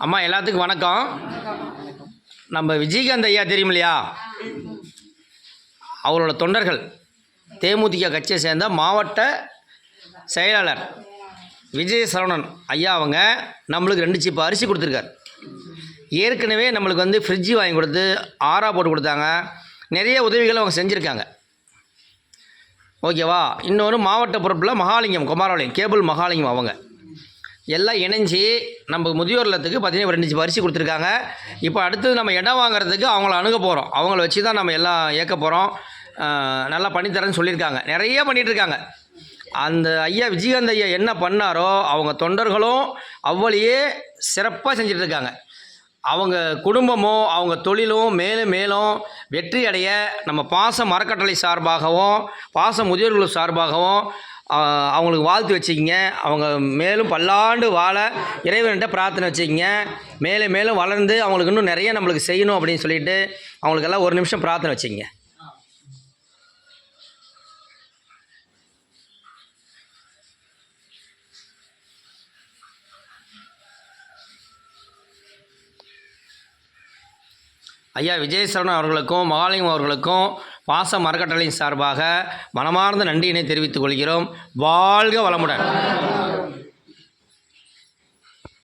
அம்மா எல்லாத்துக்கும் வணக்கம். நம்ம விஜயகாந்த் ஐயா தெரியும் இல்லையா? அவரோட தொண்டர்கள் தேமுதிக கட்சியை சேர்ந்த மாவட்ட செயலாளர் விஜய் சரவணன் ஐயா அவங்க நம்மளுக்கு 2 சீப்பு அரிசி கொடுத்துருக்கார். ஏற்கனவே நம்மளுக்கு வந்து ஃப்ரிட்ஜு வாங்கி கொடுத்து ஆரா போட்டு கொடுத்தாங்க. நிறைய உதவிகள் அவங்க செஞ்சுருக்காங்க. ஓகேவா? இன்னொன்று மாவட்ட பொறுப்பில் மகாலிங்கம் குமாரபாளையம் கேபிள் மகாலிங்கம் அவங்க எல்லாம் இணைஞ்சி நம்ம முதியோர் இல்லத்துக்கு பார்த்தீங்கன்னா 2 சீப்பு அரிசி கொடுத்துருக்காங்க. இப்போ அடுத்தது நம்ம இடம் வாங்குறதுக்கு அவங்கள அணுக போகிறோம். அவங்கள வச்சு தான் நம்ம எல்லாம் இயக்க போகிறோம். நல்லா பண்ணித்தரேன்னு சொல்லியிருக்காங்க. நிறைய பண்ணிகிட்ருக்காங்க. அந்த ஐயா விஜயகாந்த் ஐயா என்ன பண்ணாரோ அவங்க தொண்டர்களும் அவ்வளியே சிறப்பாக செஞ்சிட்ருக்காங்க. அவங்க குடும்பமும் அவங்க தொழிலும் மேலும் மேலும் வெற்றி அடைய நம்ம பாச மரக்கட்டளை சார்பாகவும் பாச முதியோர்கள் சார்பாகவும் அவங்களுக்கு வாழ்த்து வச்சுக்கிங்க. அவங்க மேலும் பல்லாண்டு வாழ இறைவன்கிட்ட பிரார்த்தனை வச்சுக்கிங்க. மேலும் மேலும் வளர்ந்து அவங்களுக்கு இன்னும் நிறைய நம்மளுக்கு செய்யணும் அப்படின்னு சொல்லிட்டு அவங்களுக்கெல்லாம் 1 நிமிஷம் பிரார்த்தனை வச்சுக்கிங்க. ஐயா விஜய் சரவணன் அவர்களுக்கும் மகாலிங்கம் அவர்களுக்கும் பாச மரக்கட்டளையின் சார்பாக மனமார்ந்த நன்றியினை தெரிவித்துக் கொள்கிறோம். வாழ்க வளமுடன்.